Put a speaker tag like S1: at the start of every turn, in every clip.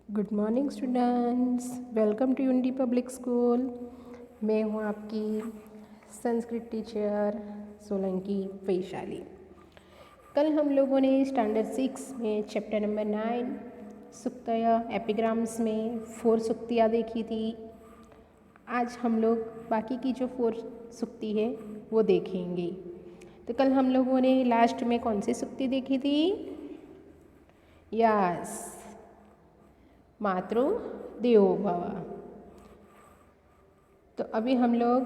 S1: Good morning students, welcome to unity public school. मैं हूँ आपकी संस्कृत टीचर सोलंकी वैशाली। कल हम लोगों ने स्टैंडर्ड 6 में चैप्टर नंबर 9 सुक्तया एपिग्राम्स में 4 सुक्तियाँ देखी थी। आज हम लोग बाकी की जो 4 सुक्ति है वो देखेंगे। तो कल हम लोगों ने लास्ट में कौन सी सुक्ति देखी थी? यस, मातृ देवो भव। तो अभी हम लोग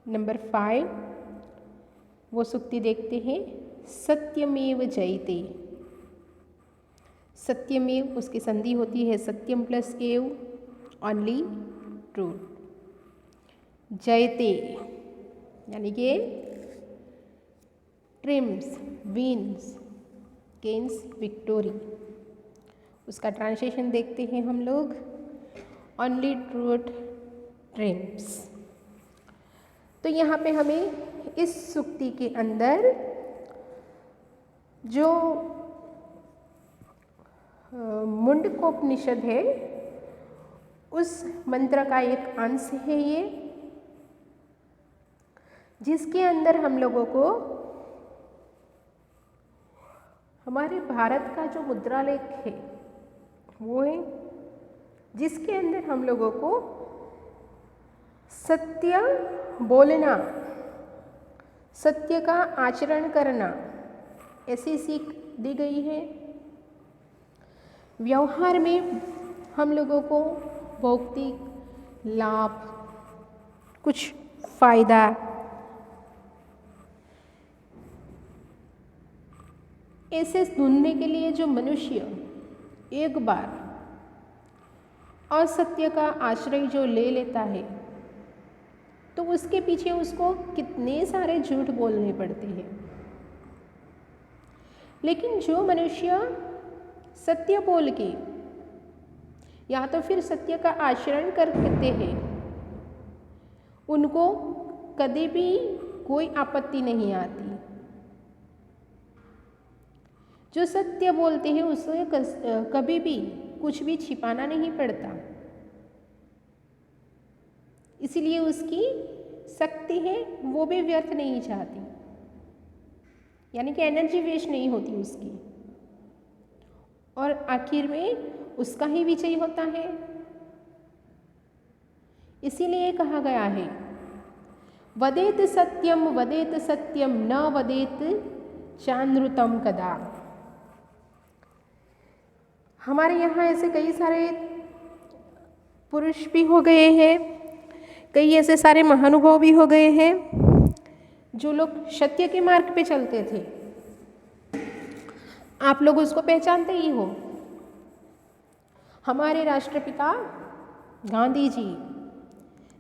S1: नंबर 5 वो सुक्ति देखते हैं। सत्यमेव जयते। सत्यमेव उसकी संधि होती है सत्यम प्लस एव, ओनली ट्रू। जयते यानी कि ट्रिम्स, विन्स, गेन्स विक्टोरी। उसका ट्रांसलेशन देखते हैं हम लोग। Only truth TRIMS. तो यहाँ पे हमें इस सुक्ति के अंदर जो मुंडकोपनिषद है उस मंत्र का एक अंश है ये, जिसके अंदर हम लोगों को हमारे भारत का जो मुद्रालेख है वो है, जिसके अंदर हम लोगों को सत्य बोलना, सत्य का आचरण करना ऐसी सीख दी गई है। व्यवहार में हम लोगों को भौतिक लाभ, कुछ फायदा, ऐसे ढूंढने के लिए जो मनुष्य एक बार असत्य का आश्रय जो ले लेता है तो उसके पीछे उसको कितने सारे झूठ बोलने पड़ते हैं। लेकिन जो मनुष्य सत्य बोल के या तो फिर सत्य का आचरण करते हैं उनको कभी भी कोई आपत्ति नहीं आती। जो सत्य बोलते हैं उससे कभी भी कुछ भी छिपाना नहीं पड़ता, इसीलिए उसकी शक्ति है वो भी व्यर्थ नहीं जाती, यानी कि एनर्जी वेस्ट नहीं होती उसकी, और आखिर में उसका ही विजय होता है। इसीलिए कहा गया है वदेत सत्यम न वदेत चानृतम कदा। हमारे यहाँ ऐसे कई सारे पुरुष भी हो गए हैं, कई ऐसे सारे महानुभाव भी हो गए हैं जो लोग सत्य के मार्ग पे चलते थे। आप लोग उसको पहचानते ही हो। हमारे राष्ट्रपिता गांधी जी,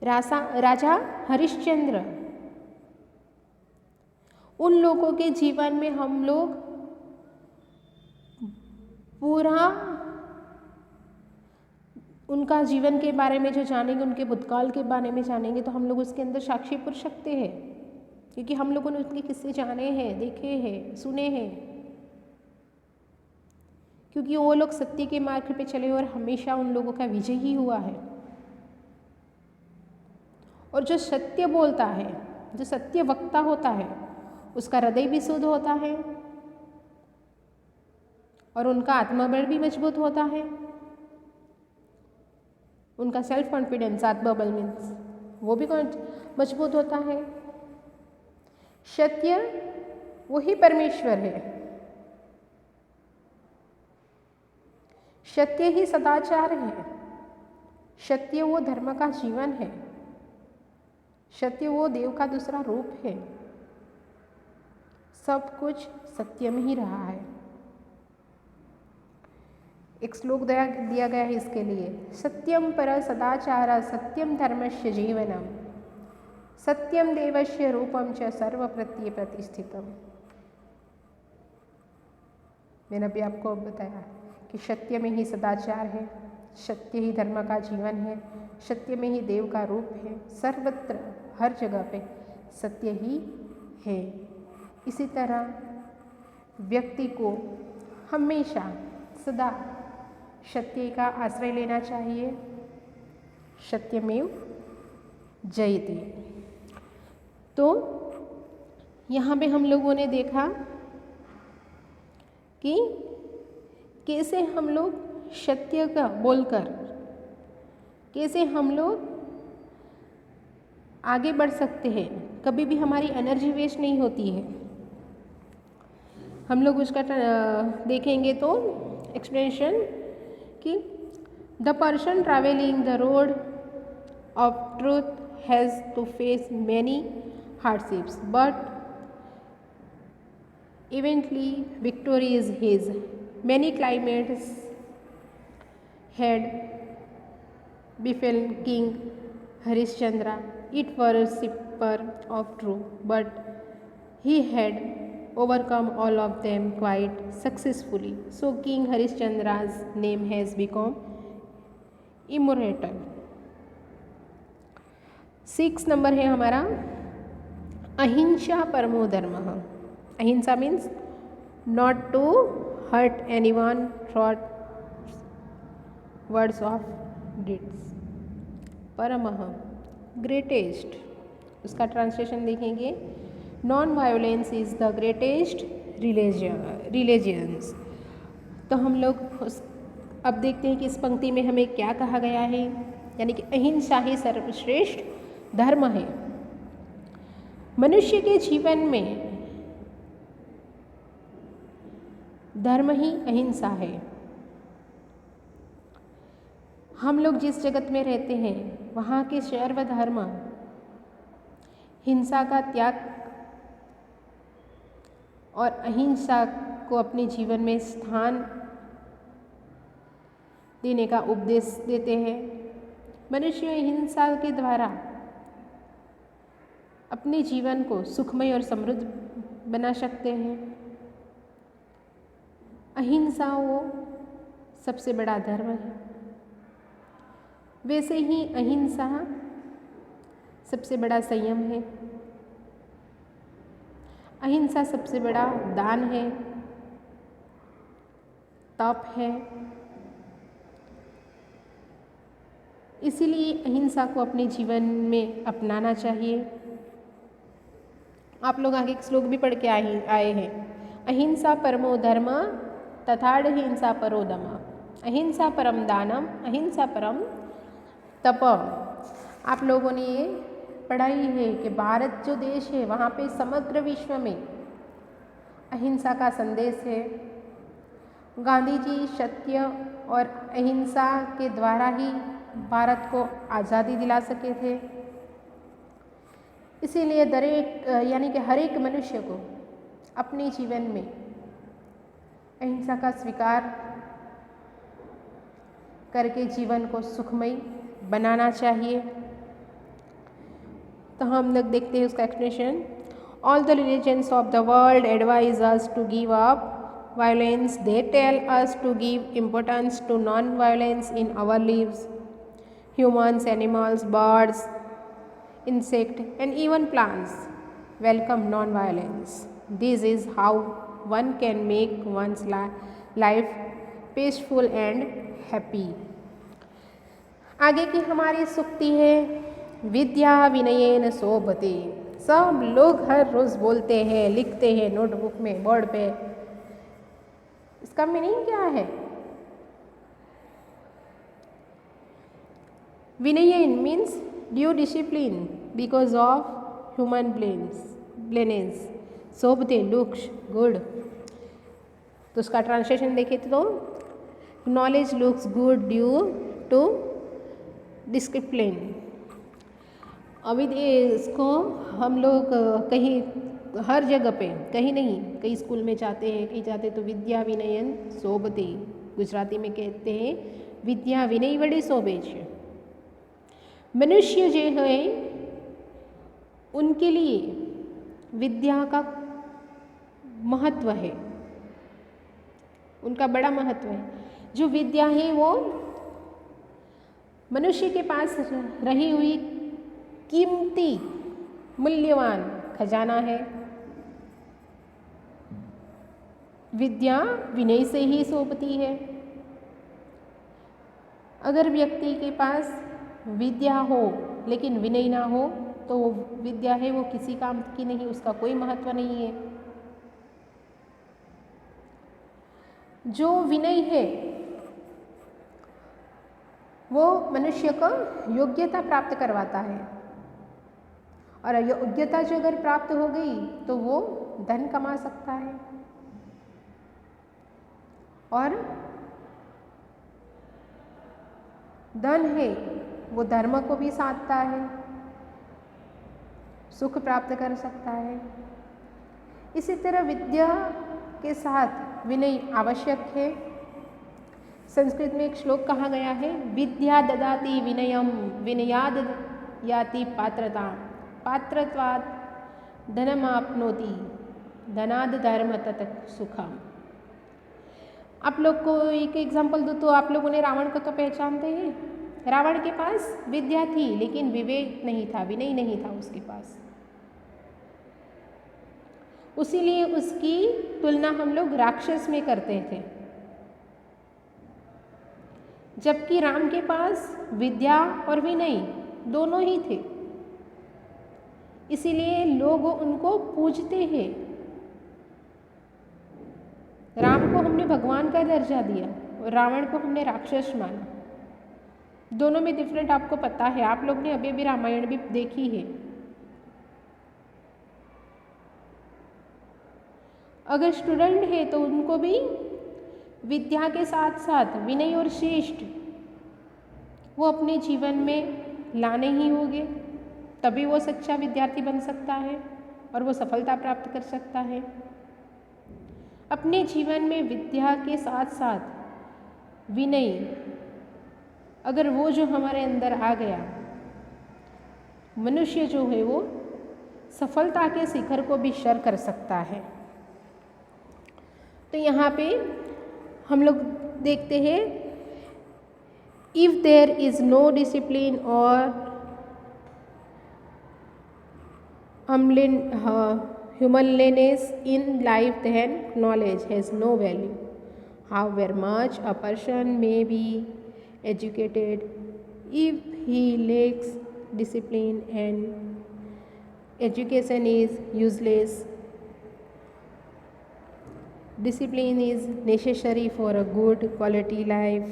S1: राजा हरिश्चंद्र, उन लोगों के जीवन में हम लोग पूरा उनका जीवन के बारे में जो जानेंगे, उनके भूतकाल के बारे में जानेंगे तो हम लोग उसके अंदर साक्षी पुरुष सकते हैं, क्योंकि हम लोगों ने उनके किस्से जाने हैं, देखे हैं, सुने हैं। क्योंकि वो लोग सत्य के मार्ग पे चले और हमेशा उन लोगों का विजय ही हुआ है। और जो सत्य बोलता है, जो सत्य वक्ता होता है, उसका हृदय भी शुद्ध होता है और उनका आत्मबल भी मजबूत होता है। उनका सेल्फ कॉन्फिडेंस, आत्मबल मीन्स वो भी मजबूत होता है। सत्य वही परमेश्वर है, सत्य ही सदाचार है, सत्य वो धर्म का जीवन है, सत्य वो देव का दूसरा रूप है। सब कुछ सत्य में ही रहा है। एक श्लोक दिया गया है इसके लिए, सत्यम पर सदाचार सत्यम धर्मस्य जीवनम सत्यम देवस्य रूपम च सर्वप्रत्ये प्रतिष्ठितम। मैंने अभी आपको बताया कि सत्य में ही सदाचार है, सत्य ही धर्म का जीवन है, सत्य में ही देव का रूप है, सर्वत्र हर जगह पे सत्य ही है। इसी तरह व्यक्ति को हमेशा सदा सत्य का आश्रय लेना चाहिए। सत्यमेव जयते। तो यहाँ पे हम लोगों ने देखा कि कैसे हम लोग सत्य का बोलकर कैसे हम लोग आगे बढ़ सकते हैं, कभी भी हमारी एनर्जी वेस्ट नहीं होती है। हम लोग उसका देखेंगे तो एक्सप्लेनेशन कि the person travelling the road of truth has to face many hardships but eventually victory is his. Many climates had befallen King Harishchandra, it worshipper of truth, but he had overcome all of them quite successfully. So King Harishchandra's name has become immortal. 6 number है हमारा अहिंसा परमो धर्मः। Ahimsa means not to hurt anyone thoughts words of deeds. परमः greatest, उसका translation देखेंगे non violence is the greatest religions. तो हम लोग अब देखते हैं कि इस पंक्ति में हमें क्या कहा गया है, यानी कि अहिंसा ही सर्वश्रेष्ठ धर्म है। मनुष्य के जीवन में धर्म ही अहिंसा है। हम लोग जिस जगत में रहते हैं वहाँ के सर्वधर्म हिंसा का त्याग और अहिंसा को अपने जीवन में स्थान देने का उपदेश देते हैं। मनुष्य हिंसा के द्वारा अपने जीवन को सुखमय और समृद्ध बना सकते हैं। अहिंसा वो सबसे बड़ा धर्म है। वैसे ही अहिंसा सबसे बड़ा संयम है। अहिंसा सबसे बड़ा दान है, तप है। इसीलिए अहिंसा को अपने जीवन में अपनाना चाहिए। आप लोग आगे एक श्लोक भी पढ़ के आए हैं, अहिंसा परमो धर्म तथाढ़ हिंसा परो दम, अहिंसा परम दानम, अहिंसा परम तप। आप लोगों ने ये पढ़ाई है कि भारत जो देश है वहाँ पे समग्र विश्व में अहिंसा का संदेश है। गांधी जी सत्य और अहिंसा के द्वारा ही भारत को आज़ादी दिला सके थे। इसीलिए यानी कि हर एक मनुष्य को अपने जीवन में अहिंसा का स्वीकार करके जीवन को सुखमय बनाना चाहिए। तो हम लोग देखते हैं उसका explanation. All the religions of the world advise us to give up violence. They tell us to give importance to non-violence in our lives. Humans, animals, birds, insects, and even plants welcome non-violence. This is how one can make one's life peaceful and happy. आगे की हमारी सूक्ति है विद्या विनयेन शोभते। सब लोग हर रोज़ बोलते हैं, लिखते हैं नोटबुक में, बोर्ड पे। इसका मीनिंग क्या है? विनयन means due discipline because of humbleness. शोभते लुक्स गुड। तो उसका ट्रांसलेशन देखें तो knowledge looks good due to discipline. अभी इसको हम लोग कहीं हर जगह पे, कहीं नहीं, कई स्कूल में जाते हैं, कहीं जाते तो विद्या विनयन शोभते, गुजराती में कहते हैं विद्या विनय वडे शोभे छे। मनुष्य जो है उनके लिए विद्या का महत्व है, उनका बड़ा महत्व है। जो विद्या है वो मनुष्य के पास रही हुई कीमती मूल्यवान खजाना है। विद्या विनय से ही शोभती है। अगर व्यक्ति के पास विद्या हो लेकिन विनय ना हो तो वो विद्या है वो किसी काम की नहीं, उसका कोई महत्व नहीं है। जो विनय है वो मनुष्य को योग्यता प्राप्त करवाता है, और योग्यता जो अगर प्राप्त हो गई तो वो धन कमा सकता है और धन है वो धर्म को भी साधता है, सुख प्राप्त कर सकता है। इसी तरह विद्या के साथ विनय आवश्यक है। संस्कृत में एक श्लोक कहा गया है, विद्या ददाति विनयम विनयाद याति पात्रता पात्रत्वात् धनमाप्नोति धनाद धर्म तत सुखम। आप लोग को एक एग्जाम्पल दूँ तो आप लोगों ने रावण को तो पहचानते हैं। रावण के पास विद्या थी लेकिन विवेक नहीं था, विनय नहीं था उसके पास, उसीलिए उसकी तुलना हम लोग राक्षस में करते थे। जबकि राम के पास विद्या और विनय दोनों ही थे, इसीलिए लोग उनको पूजते हैं। राम को हमने भगवान का दर्जा दिया और रावण को हमने राक्षस माना। दोनों में डिफरेंट आपको पता है, आप लोग ने अभी भी रामायण भी देखी है। अगर स्टूडेंट है तो उनको भी विद्या के साथ साथ विनय और श्रेष्ठ वो अपने जीवन में लाने ही होंगे, तभी वो सच्चा विद्यार्थी बन सकता है और वो सफलता प्राप्त कर सकता है। अपने जीवन में विद्या के साथ साथ विनय अगर वो जो हमारे अंदर आ गया, मनुष्य जो है वो सफलता के शिखर को भी सर कर सकता है। तो यहाँ पे हम लोग देखते हैं, if there is no discipline और humanliness in life, then knowledge has no value. However much a person may be educated, if he lacks discipline and education is useless. Discipline is necessary for a good quality life.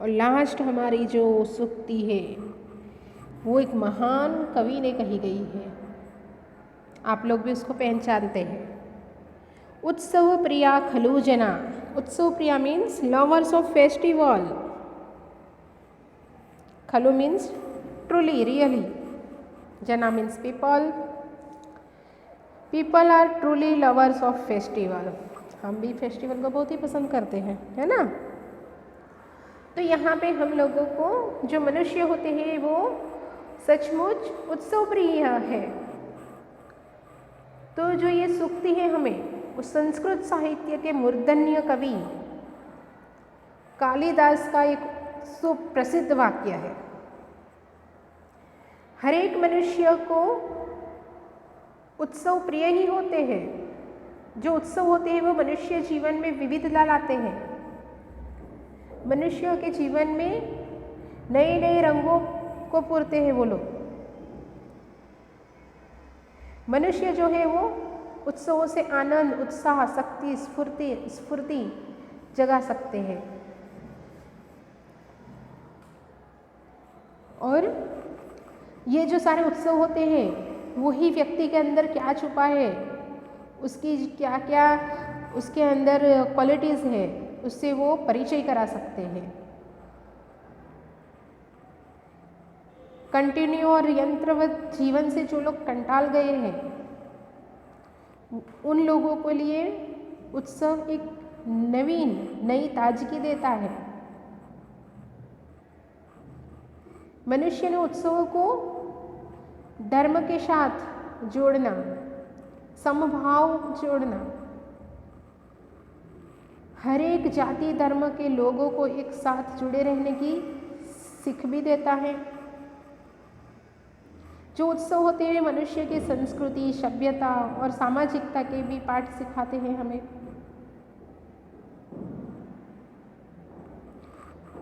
S1: और last हमारी जो सूक्ति है वो एक महान कवि ने कही गई है, आप लोग भी उसको पहचानते हैं। उत्सव प्रिया खलु जना। उत्सव प्रिया मीन्स लवर्स ऑफ फेस्टिवल, खलु मीन्स ट्रूली रियली, जना means people. People are truly lovers of festival. हम भी फेस्टिवल को बहुत ही पसंद करते हैं, है ना। तो यहाँ पे हम लोगों को जो मनुष्य होते हैं वो सचमुच उत्सव प्रिय है। तो जो ये सूक्ति है हमें उस संस्कृत साहित्य के मूर्धन्य कवि कालिदास का एक सुप्रसिद्ध वाक्य है। हर एक मनुष्य को उत्सव प्रिय ही होते हैं। जो उत्सव होते हैं वो मनुष्य जीवन में विविधता लाते हैं। मनुष्यों के जीवन में नए नए रंगों को पूरते हैं वो लोग। मनुष्य जो है वो उत्सवों से आनंद, उत्साह, शक्ति, स्फूर्ति जगा सकते हैं। और ये जो सारे उत्सव होते हैं वही व्यक्ति के अंदर क्या छुपा है, उसकी क्या क्या उसके अंदर क्वालिटीज़ है, उससे वो परिचय करा सकते हैं। कंटिन्यू और यंत्रवत जीवन से जो लोग कंटाल गए हैं उन लोगों के लिए उत्सव एक नई ताजगी देता है। मनुष्य ने उत्सवों को धर्म के साथ जोड़ना, समभाव जोड़ना, हर एक जाति धर्म के लोगों को एक साथ जुड़े रहने की सीख भी देता है। जो उत्सव होते हैं मनुष्य की संस्कृति, सभ्यता और सामाजिकता के भी पाठ सिखाते हैं हमें।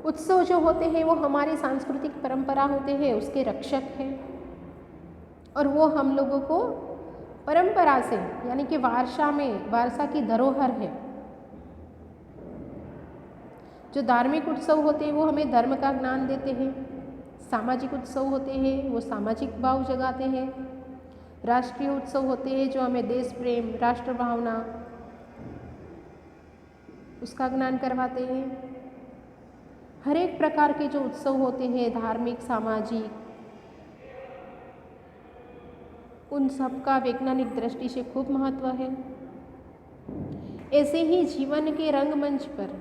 S1: उत्सव जो होते हैं वो हमारी सांस्कृतिक परंपरा होते हैं, उसके रक्षक हैं और वो हम लोगों को परंपरा से यानी कि वारसा की धरोहर है। जो धार्मिक उत्सव होते हैं वो हमें धर्म का ज्ञान देते हैं, सामाजिक उत्सव होते हैं वो सामाजिक भाव जगाते हैं, राष्ट्रीय उत्सव होते हैं जो हमें देश प्रेम, राष्ट्र भावना उसका ज्ञान करवाते हैं। हर एक प्रकार के जो उत्सव होते हैं धार्मिक, सामाजिक, उन सब का वैज्ञानिक दृष्टि से खूब महत्व है। ऐसे ही जीवन के रंगमंच पर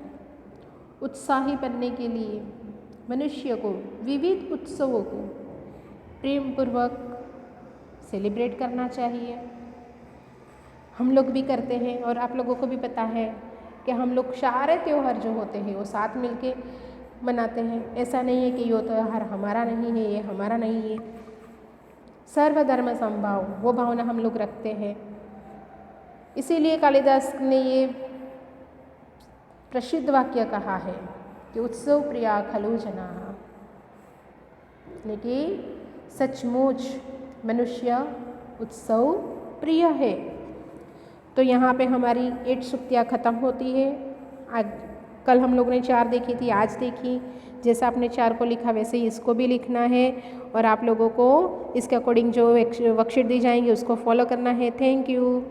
S1: उत्साही बनने के लिए मनुष्य को विविध उत्सवों को प्रेम पूर्वक सेलिब्रेट करना चाहिए। हम लोग भी करते हैं और आप लोगों को भी पता है कि हम लोग सारे त्यौहार जो होते हैं वो साथ मिलके मनाते हैं। ऐसा नहीं है कि ये त्यौहार हमारा नहीं है, ये हमारा नहीं है। सर्वधर्म समभाव वो भावना हम लोग रखते हैं। इसीलिए कालिदास ने ये प्रसिद्ध वाक्य कहा है कि उत्सव प्रिया खलु जनाः, लेकिन सचमुच मनुष्य उत्सव प्रिय है। तो यहाँ पे हमारी 8 सूक्तियाँ ख़त्म होती है। आज कल हम लोगों ने 4 देखी थी, आज देखी। जैसा आपने 4 को लिखा वैसे ही इसको भी लिखना है और आप लोगों को इसके अकॉर्डिंग जो वर्कशीट दी जाएंगी उसको फॉलो करना है। Thank you.